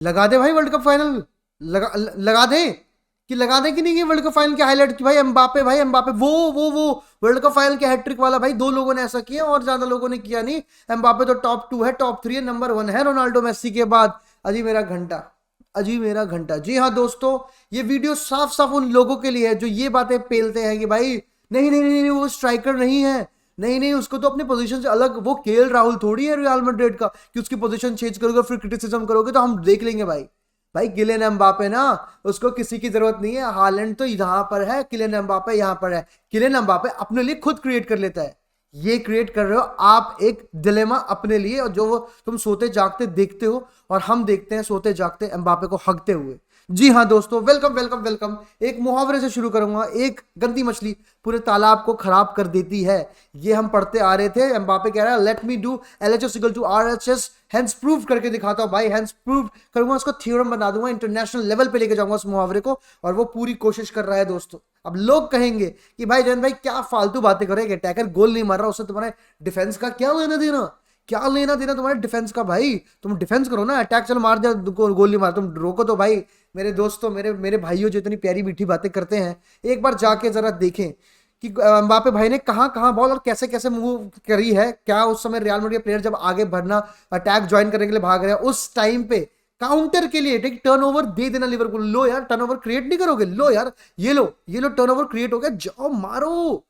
लगा दे भाई world cup final. लगा दे कि लगा दे कि नहीं कि वर्ल्ड कप फाइनल के हाईलाइट की भाई एम्बापे वो वर्ल्ड कप फाइनल के हैट्रिक वाला भाई। दो लोगों ने ऐसा किया और ज्यादा लोगों ने किया नहीं। एम्बापे तो टॉप 2 है, टॉप 3 है, नंबर 1 है रोनाल्डो मेसी के बाद। अजी मेरा घंटा, अजी मेरा घंटा। जी हाँ दोस्तों, ये वीडियो साफ साफ उन लोगों के लिए है जो ये बातें पेलते हैं कि भाई नहीं नहीं नहीं, नहीं वो स्ट्राइकर नहीं है। नहीं नहीं, उसको तो अपनी पोजीशन से अलग, वो केएल राहुल थोड़ी है रियल मैड्रिड का कि उसकी पोजीशन चेंज करोगे फिर क्रिटिसिज्म करोगे तो हम देख लेंगे भाई। भाई किलियन एम्बापे ना, उसको किसी की जरूरत नहीं है। हालैंड तो यहां पर है, किलियन एम्बापे यहां पर है। किलियन एम्बापे अपने लिए खुद क्रिएट कर लेता है। ये क्रिएट कर रहे हो आप एक डिलेमा अपने लिए, और जो वो तुम सोते जागते देखते हो और हम देखते हैं सोते जागते एम्बापे को हगते हुए। जी हाँ दोस्तों, वेलकम वेलकम वेलकम। एक मुहावरे से शुरू करूंगा। एक गंदी मछली पूरे तालाब को खराब कर देती है। ये हम पढ़ते आ रहे थे। एम्बापे कह रहा है let me do LHS equal to RHS, hence prove करके दिखाता हूं भाई। हैंस प्रूव करूंगा, उसको थ्योरम बना दूंगा, इंटरनेशनल लेवल पे लेके जाऊंगा उस मुहावरे को। और वो पूरी कोशिश कर रहा है दोस्तों। अब लोग कहेंगे कि भाई जैन भाई क्या फालतू बातें कर रहे हैं, अटैकर गोल नहीं मार रहा, उससे तुम्हारे डिफेंस का क्या लेना देना? क्या लेना देना तुम्हारे डिफेंस का भाई? तुम डिफेंस करो ना, अटैक चलो मार दिया, गोल नहीं मार, तुम रोको तो भाई। मेरे दोस्तों, मेरे मेरे भाइयों जो इतनी प्यारी मीठी बातें करते हैं, एक बार जाके जरा देखें कि एम्बापे भाई ने कहां कहां बॉल और कैसे कैसे मूव करी है। क्या उस समय रियल मैड्रिड प्लेयर जब आगे बढ़ना, अटैक ज्वाइन करने के लिए भाग रहे हैं, उस टाइम पे काउंटर के लिए एक टर्नओवर दे देना लिवरपूल। लो यार, टर्नओवर क्रिएट नहीं करोगे? लो यार, ये लो टर्नओवर क्रिएट हो गया, जाओ मारो।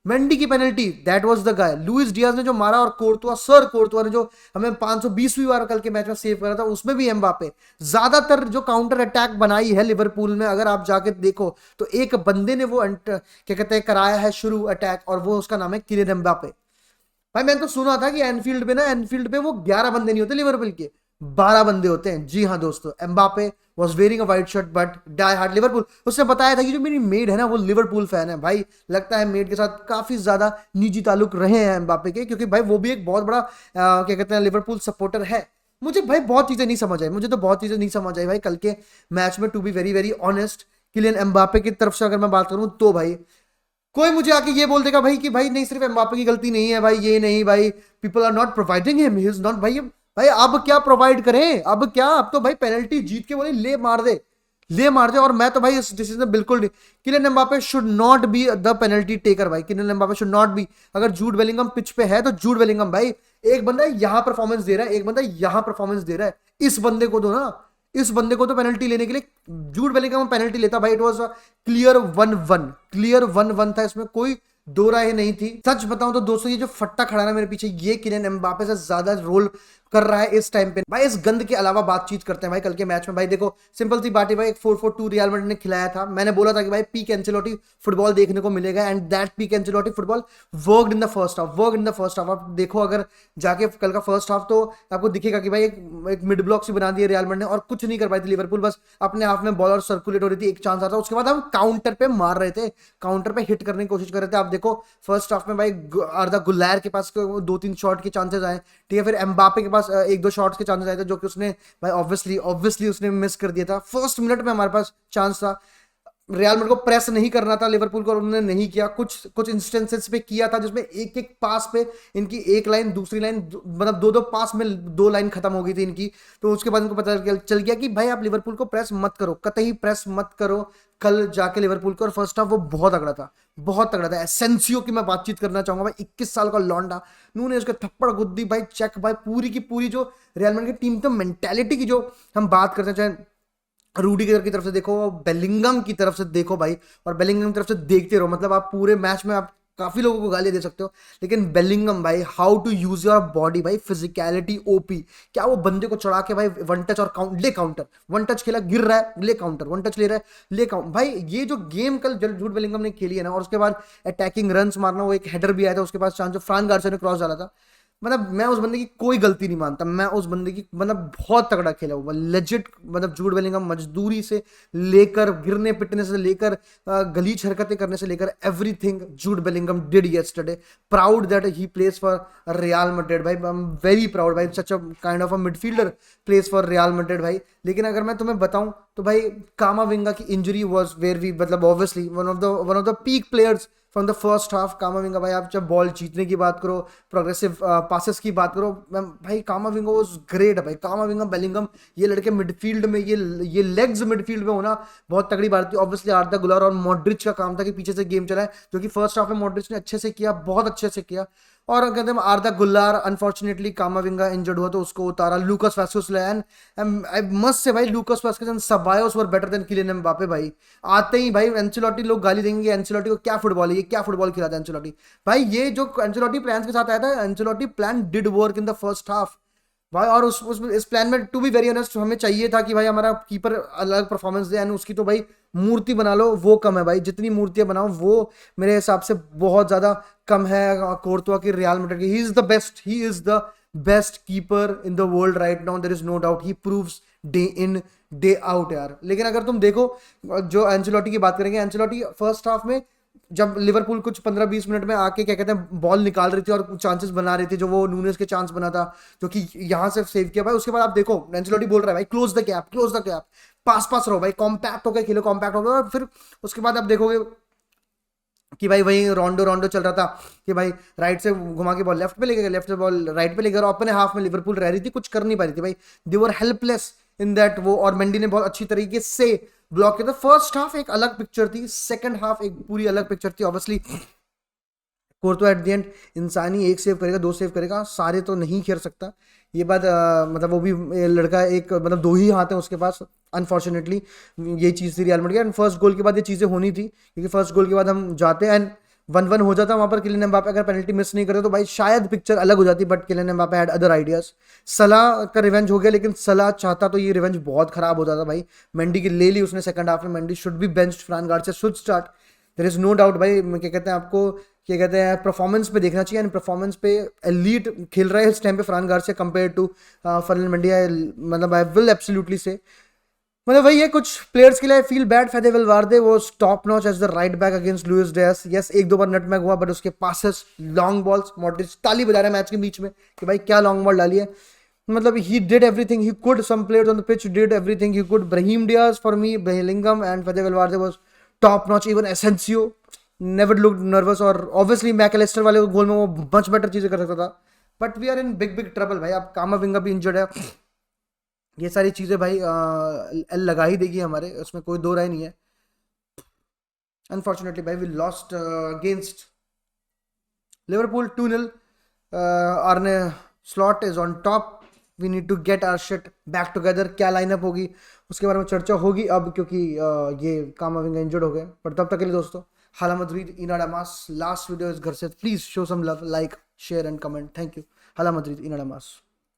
मेंडी की penalty, that was the guy. Luis Diaz ने जो मारा, और कोर्तुआ, सर कोर्तुआ ने जो हमें 520वीं बार कल के मैच में सेव करा था, उसमें भी एम्बापे। ज्यादातर जो काउंटर अटैक बनाई है लिवरपूल में, अगर आप जाके देखो तो एक बंदे ने वो क्या कहते हैं कराया है शुरू अटैक, और वो उसका नाम है किलियन एम्बापे। भाई मैंने तो सुना था कि एनफील्ड पे वो 11 बंदे नहीं होते लिवरपूल के, 12 बंदे होते हैं। जी हाँ दोस्तों, Mbappe was wearing a white shirt but die hard Liverpool. उसने बताया था कि जो मेरी मेड है ना वो लिवरपूल फैन है। भाई लगता है मेड के साथ काफी ज्यादा निजी ताल्लुक रहे हैं एम्बापे के, क्योंकि भाई वो भी एक बहुत बड़ा क्या कहते हैं लिवरपूल सपोर्टर है। मुझे भाई बहुत चीजें नहीं समझ आई, मुझे तो बहुत चीजें नहीं समझ आई भाई कल के मैच में, to be very very honest. Kylian Mbappe की तरफ से अगर मैं बात करूं तो भाई कोई मुझे आके ये बोल देगा भाई कि भाई नहीं सिर्फ एम्बापे की गलती नहीं है भाई, ये नहीं भाई, people are not providing him, he is not भाई। भाई अब क्या प्रोवाइड करें? अब क्या, अब तो भाई पेनल्टी जीत के बोले ले मार दे, ले मार दे। और मैं तो भाई इस डिसीजन में बिल्कुल नहीं। Kylian Mbappe should not be the penalty taker भाई। Kylian Mbappe should not be. अगर जूड बेलिंगम पिच पे है तो जूड बेलिंगम भाई, एक बंदा यहां परफॉर्मेंस दे रहा है, एक बंदा यहां परफॉर्मेंस दे रहा है, इस बंदे को दो ना। इस बंदे को तो पेनल्टी लेने के लिए, जूड बेलिंगम पेनल्टी लेता भाई, इट वाज क्लियर 1-1, क्लियर 1-1 था, इसमें कोई दो राय नहीं थी। सच बताऊं तो दोस्तों, ये जो फट्टा खड़ा है मेरे पीछे, ये किलियन एम्बापे से ज्यादा रोल कर रहा है इस टाइम पे भाई। इस गंद के अलावा बातचीत करते हैं भाई कल के मैच में। भाई देखो सिंपल सी बात है भाई, एक 4-4-2 रियल मैड्रिड ने खिलाया था। मैंने बोला था कि भाई पीक एंचेलोटी फुटबॉल देखने को मिलेगा, and that peak Ancelotti football worked in the first half, worked in the first half. आप देखो अगर जाके कल का फर्स्ट हाफ, तो आपको दिखेगा कि भाई एक मिड ब्लॉक से बना दिया रियल मैड्रिड ने और कुछ नहीं कर पाई थी लिवरपूल। बस अपने हाफ में बॉल और सर्कुलेट हो रही थी, एक चांस आता, उसके बाद हम काउंटर पे मार रहे थे, काउंटर पे हिट करने की कोशिश कर रहे थे। आप देखो फर्स्ट हाफ में भाई अर्दा गुलैर के पास 2-3 शॉट के चांसेस आए, ठीक है, फिर एम्बापे के पास 1-2 शॉट्स के चांसेस आए थे, जो कि उसने भाई ऑब्वियसली उसने मिस कर दिया था। फर्स्ट मिनट में हमारे पास चांस था, रियल मैड्रिड को प्रेस नहीं करना था लिवरपूल को, और उन्होंने नहीं किया। कुछ कुछ इंस्टेंसेस पे किया था जिसमें एक एक पास पे इनकी एक लाइन दूसरी लाइन, मतलब दो दो पास में दो लाइन खत्म हो गई थी इनकी। तो उसके बाद इनको पता चल गया कि भाई आप लिवरपूल को प्रेस मत करो, कतई प्रेस मत करो कल जाके लिवरपूल को। और फर्स्ट हाफ वो बहुत तगड़ा था, बहुत तगड़ा था। एसेंसियो की मैं बातचीत करना चाहूंगा भाई, 21 साल का लौंडा, नूने उसके थप्पड़ गुद्दी भाई, चेक भाई, पूरी की पूरी जो रियल मैड्रिड की टीम, तो मेंटेलिटी की जो हम बात करते हैं, चाहे रूडीगर की तरफ से देखो, बेलिंगम की तरफ से देखो भाई, और बेलिंगम की तरफ से देखते रहो। मतलब आप पूरे मैच में आप काफी लोगों को गालियां दे सकते हो, लेकिन बेलिंगम भाई, how to use your body भाई, फिजिकलिटी ओपी। क्या वो बंदे को चढ़ा के भाई वन टच और ले काउंटर, वन टच खेला गिर रहा है ले काउंटर, वन टच ले रहा है ले काउंटर। भाई ये जो गेम कल जूड बेलिंगम ने खेली है ना, और उसके बाद अटैकिंग रन्स मारना, वो एक हेडर भी आया था उसके पास चांस जो फ्रांस गार्सिया ने क्रॉस डाला था। मतलब मैं उस बंदे की कोई गलती नहीं मानता, मैं उस बंदे की मतलब बहुत तगड़ा खेला हुआ लेजिट। मतलब जूड बेलिंगम मजदूरी से लेकर, गिरने पिटने से लेकर, गलीच हरकतें करने से लेकर, everything Jude Bellingham did yesterday. Proud that he plays for Real Madrid भाई, आई एम वेरी प्राउड भाई, such a kind of a midfielder plays for Real Madrid भाई। लेकिन अगर मैं तुम्हें बताऊं तो भाई कामाविंगा की इंजरी वाज वेयर वी मतलब obviously one of the peak players from the first half. कामाविंगा भाई, आप जब बॉल जीतने की बात करो, प्रोग्रेसिव पासेस की बात करो, भाई कामाविंगा वाज ग्रेट है भाई। कामाविंगा, बेलिंगम, ये लड़के मिडफील्ड में, ये लेग्स मिडफील्ड में होना बहुत तगड़ी बात थी। ऑब्वियसली आर्दा गुलर और मॉड्रिच का काम था कि पीछे से गेम चलाए, जो कि फर्स्ट हाफ में मॉड्रिच ने अच्छे से किया, बहुत अच्छे से किया। और कहते हैं Arda Guler, unfortunately Camavinga injured हुआ तो उसको उतारा, लूकास वास्केस ले एंड आई मस्ट से भाई Lucas Vazquez and Ceballos were better than Kylian Mbappe भाई। आते ही भाई एंचेलोटी, लोग गाली देंगे एंचेलोटी को, क्या फुटबॉल है ये, क्या फुटबॉल खिलाता है एंचेलोटी। भाई ये जो एंचेलोटी प्लान्स के साथ आया था, Ancelotti plan did work in the first half भाई। और इस प्लान में टू बी वेरी ऑनेस्ट हमें चाहिए था कि भाई हमारा कीपर अलग परफॉर्मेंस दे, एंड उसकी तो भाई मूर्ति बना लो वो कम है भाई, जितनी मूर्तियां बनाओ वो मेरे हिसाब से बहुत ज्यादा कम है कोर्तुआ की, रियल मैड्रिड की। He is the best keeper in the world right now, there is no doubt. He proves day in day out यार। लेकिन अगर तुम देखो, जो एंचेलोटी की बात करेंगे, एंचेलोटी फर्स्ट हाफ में जब लिवरपूल कुछ 15-20 मिनट में आके क्या कहते हैं बॉल निकाल रही थी और चांसेस बना रही थी, जो वो नूनेस के चांस बना था जो कि यहां से सेव किया भाई, उसके बाद आप देखो एंचेलोटी बोल रहा है भाई close the gap, close the gap, पास रहो भाई, कॉम्पैक्ट होकर खेलो, कॉम्पैक्ट होकर। और फिर उसके बाद आप देखोगे कि भाई वही रोंडो चल रहा था कि भाई राइट से घुमा के बॉल लेफ्ट पे ले गया, लेफ्ट से बॉल राइट पे ले गया, और अपने हाफ में लिवरपूल रह रही थी, कुछ कर नहीं पा रही थी भाई। दे वर हेल्पलेस इन दैट वो, और मेंडी ने बहुत अच्छी तरीके से ब्लॉक किया था। फर्स्ट हाफ एक अलग पिक्चर थी, सेकंड हाफ एक पूरी अलग पिक्चर थी। ऑब्वियसली कोर्तो एट द एंड इंसानी, एक सेव करेगा, दो सेव करेगा, सारे तो नहीं खेल सकता, ये बात मतलब वो भी लड़का एक मतलब दो ही हाथ है उसके पास, अनफॉर्चुनेटली ये चीज़ थी रियल मैड्रिड की। एंड फर्स्ट गोल के बाद ये चीज़ें होनी थी, क्योंकि फर्स्ट गोल के बाद हम जाते हैं एंड 1-1 हो जाता वहां पर। किलियन एम्बापे अगर पेनल्टी मिस नहीं करते तो भाई शायद पिक्चर अलग हो जाती, but Kylian Mbappe had other ideas. Salah का रिवेंज हो गया, लेकिन सलाह चाहता तो ये रिवेंज बहुत खराब हो जाता भाई। मेंडी की ले ली उसने सेकंड हाफ में, Mendy should be benched, Fran Garcia should start, there is no doubt भाई। क्या कहते हैं आपको, क्या कहते हैं परफॉर्मेंस पे देखना चाहिए, एंड परफॉर्मेंस पे एलीट खेल रहा है इस टाइम पे Fran Garcia compare to Fernando Mendy. मतलब आई विल एब्सोल्युटली से, मतलब वही है, कुछ प्लेयर्स के लिए फील बैड। फेदे वेलवार्दे वो top notch as the right back against Luis Diaz. Yes, एक दो बार नटमैग हुआ, बट उसके पासेस, लॉन्ग बॉल्स, मॉड्रिच ताली बजा रहे हैं मैच के बीच में कि भाई क्या लॉन्ग बॉल डाली है। मतलब he did everything he could, some players on the pitch did everything he could. Brahim Diaz for me, Bellingham and Fede Valverde was top notch. Even Asensio never looked nervous, और obviously Mac Allister वाले goal में वो much better चीजें कर सकता था। But we are in big big trouble भाई। अब कामाविंगा भी इंजर्ड है, ये सारी चीजें भाई लगा ही देगी हमारे, उसमें कोई दो राय नहीं है। अनफॉर्चुनेटली भाई we lost against Liverpool 2-0। Arne Slot is on top, we need to get our shit back together. क्या लाइनअप होगी उसके बारे में चर्चा होगी अब, क्योंकि ये कामाविंगा इंजर्ड हो गए। पर तब तक के लिए दोस्तों, हाला मद्रिद, इनाडा मास। लास्ट वीडियो इस घर से, please show some love, like, share and comment. Thank you. हाला मद्रिद, इनाडा मास।